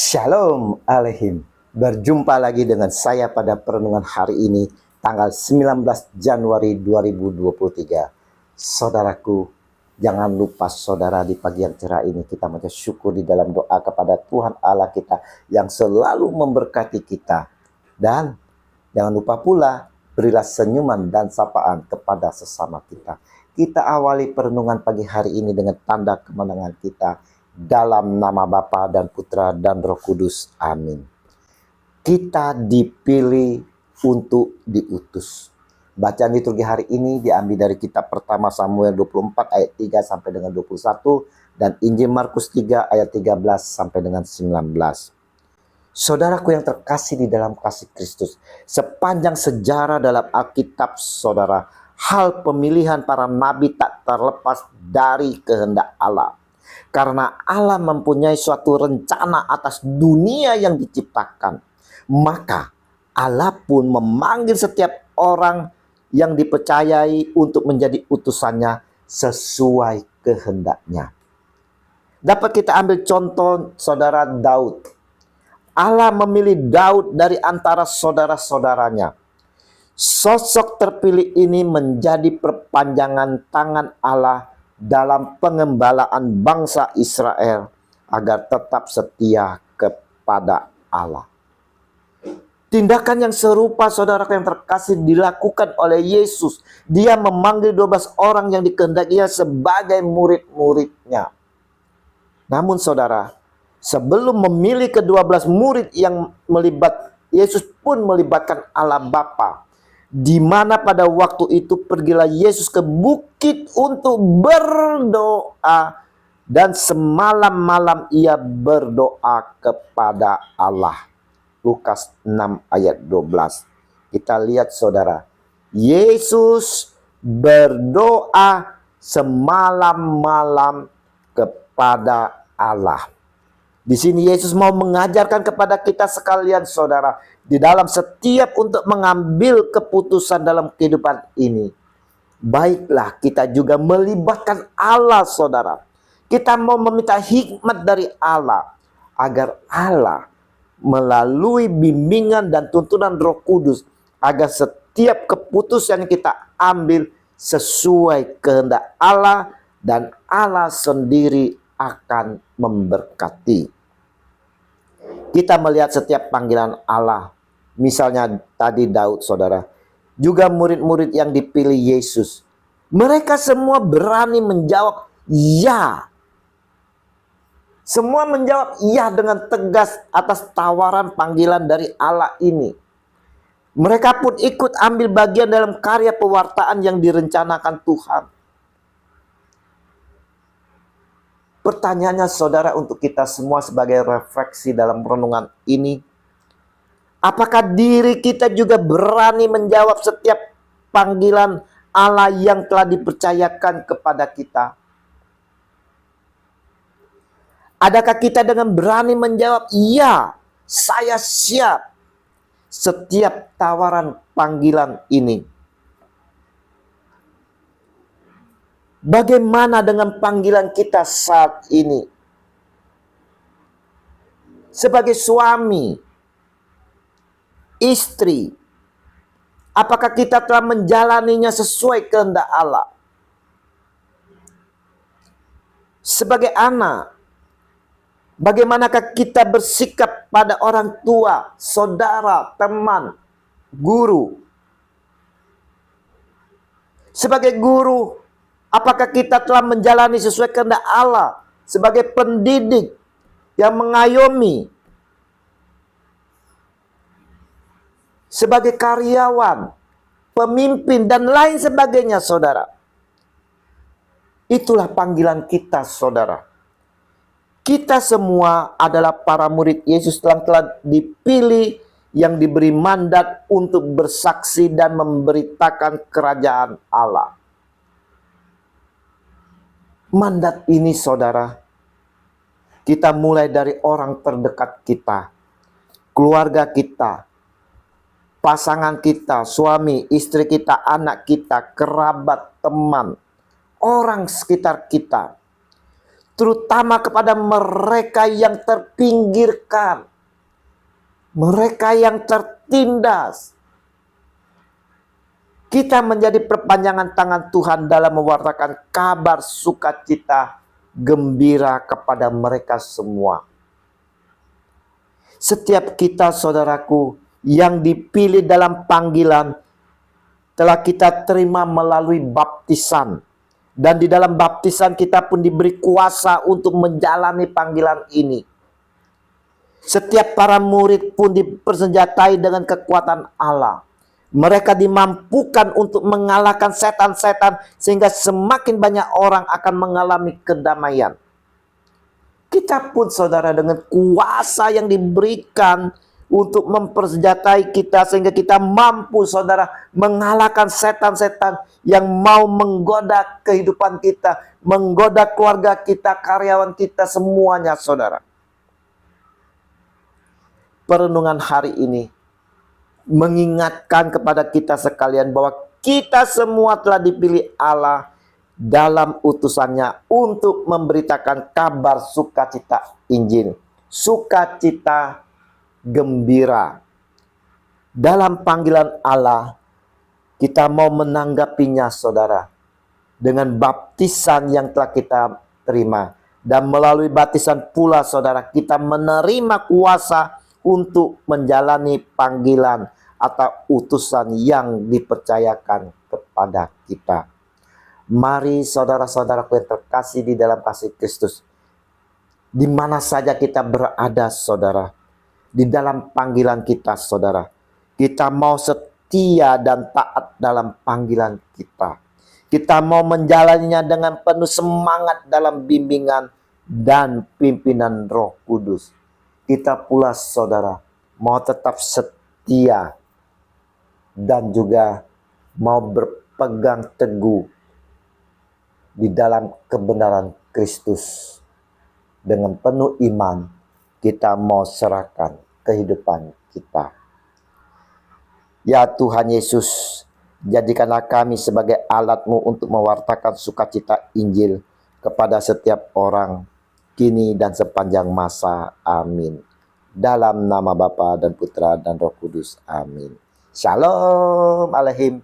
Shalom Aleihim. Berjumpa lagi dengan saya pada perenungan hari ini, tanggal 19 Januari 2023. Saudaraku, jangan lupa saudara, di pagi yang cerah ini kita mengucap syukur di dalam doa kepada Tuhan Allah kita yang selalu memberkati kita. Dan jangan lupa pula, berilah senyuman dan sapaan kepada sesama kita. Kita awali perenungan pagi hari ini dengan tanda kemenangan kita. Dalam nama Bapa dan Putra dan Roh Kudus. Amin. Kita dipilih untuk diutus. Bacaan liturgi hari ini diambil dari kitab pertama Samuel 24 ayat 3 sampai dengan 21 dan Injil Markus 3 ayat 13 sampai dengan 19. Saudaraku yang terkasih di dalam kasih Kristus, sepanjang sejarah dalam Alkitab saudara, hal pemilihan para nabi tak terlepas dari kehendak Allah. Karena Allah mempunyai suatu rencana atas dunia yang diciptakan, maka Allah pun memanggil setiap orang yang dipercayai untuk menjadi utusannya sesuai kehendaknya. Dapat kita ambil contoh saudara Daud. Allah memilih Daud dari antara saudara-saudaranya. Sosok terpilih ini menjadi perpanjangan tangan Allah dalam pengembalaan bangsa Israel agar tetap setia kepada Allah. Tindakan yang serupa saudara yang terkasih dilakukan oleh Yesus. Dia memanggil 12 orang yang dikehendakinya sebagai murid-muridnya. Namun saudara, sebelum memilih ke-12 murid yang Yesus pun melibatkan Allah Bapa. Di mana pada waktu itu pergilah Yesus ke bukit untuk berdoa, dan semalam-malam ia berdoa kepada Allah. Lukas 6 ayat 12. Kita lihat saudara, Yesus berdoa semalam-malam kepada Allah. Di sini Yesus mau mengajarkan kepada kita sekalian saudara, di dalam setiap untuk mengambil keputusan dalam kehidupan ini, baiklah kita juga melibatkan Allah saudara. Kita mau meminta hikmat dari Allah, agar Allah melalui bimbingan dan tuntunan Roh Kudus, agar setiap keputusan yang kita ambil sesuai kehendak Allah, dan Allah sendiri akan memberkati. Kita melihat setiap panggilan Allah. Misalnya tadi Daud saudara. Juga murid-murid yang dipilih Yesus. Mereka semua berani menjawab ya. Semua menjawab ya dengan tegas atas tawaran panggilan dari Allah ini. Mereka pun ikut ambil bagian dalam karya pewartaan yang direncanakan Tuhan. Pertanyaannya saudara untuk kita semua sebagai refleksi dalam renungan ini, apakah diri kita juga berani menjawab setiap panggilan Allah yang telah dipercayakan kepada kita? Adakah kita dengan berani menjawab, ya, saya siap setiap tawaran panggilan ini? Bagaimana dengan panggilan kita saat ini? Sebagai suami, istri, apakah kita telah menjalaninya sesuai kehendak Allah? Sebagai anak, bagaimanakah kita bersikap pada orang tua, saudara, teman, guru? Sebagai guru, apakah kita telah menjalani sesuai kehendak Allah? Sebagai pendidik yang mengayomi, sebagai karyawan, pemimpin, dan lain sebagainya saudara. Itulah panggilan kita saudara. Kita semua adalah para murid Yesus yang telah dipilih, yang diberi mandat untuk bersaksi dan memberitakan kerajaan Allah. Mandat ini saudara, kita mulai dari orang terdekat kita, keluarga kita, pasangan kita, suami, istri kita, anak kita, kerabat, teman, orang sekitar kita. terutama kepada mereka yang terpinggirkan, mereka yang tertindas. Kita menjadi perpanjangan tangan Tuhan dalam mewartakan kabar sukacita, gembira kepada mereka semua. Setiap kita, saudaraku, yang dipilih dalam panggilan, telah kita terima melalui baptisan. Dan di dalam baptisan kita pun diberi kuasa untuk menjalani panggilan ini. Setiap para murid pun dipersenjatai dengan kekuatan Allah. Mereka dimampukan untuk mengalahkan setan-setan sehingga semakin banyak orang akan mengalami kedamaian. Kita pun, saudara, dengan kuasa yang diberikan untuk mempersenjatai kita sehingga kita mampu, saudara, mengalahkan setan-setan yang mau menggoda kehidupan kita, menggoda keluarga kita, karyawan kita, semuanya, saudara. Perenungan hari ini mengingatkan kepada kita sekalian bahwa kita semua telah dipilih Allah dalam utusannya untuk memberitakan kabar sukacita Injil, sukacita gembira. Dalam panggilan Allah, kita mau menanggapinya, saudara, dengan baptisan yang telah kita terima. Dan melalui baptisan pula, saudara, kita menerima kuasa untuk menjalani panggilan atau utusan yang dipercayakan kepada kita. Mari saudara-saudaraku yang terkasih di dalam kasih Kristus, di mana saja kita berada, saudara, di dalam panggilan kita, saudara, kita mau setia dan taat dalam panggilan kita. Kita mau menjalaninya dengan penuh semangat dalam bimbingan dan pimpinan Roh Kudus. Kita pula, saudara, mau tetap setia dan juga mau berpegang teguh di dalam kebenaran Kristus. Dengan penuh iman, kita mau serahkan kehidupan kita. Ya Tuhan Yesus, jadikanlah kami sebagai alat-Mu untuk mewartakan sukacita Injil kepada setiap orang, kini dan sepanjang masa. Amin. Dalam nama Bapa dan Putra dan Roh Kudus. Amin. Shalom Aleihim.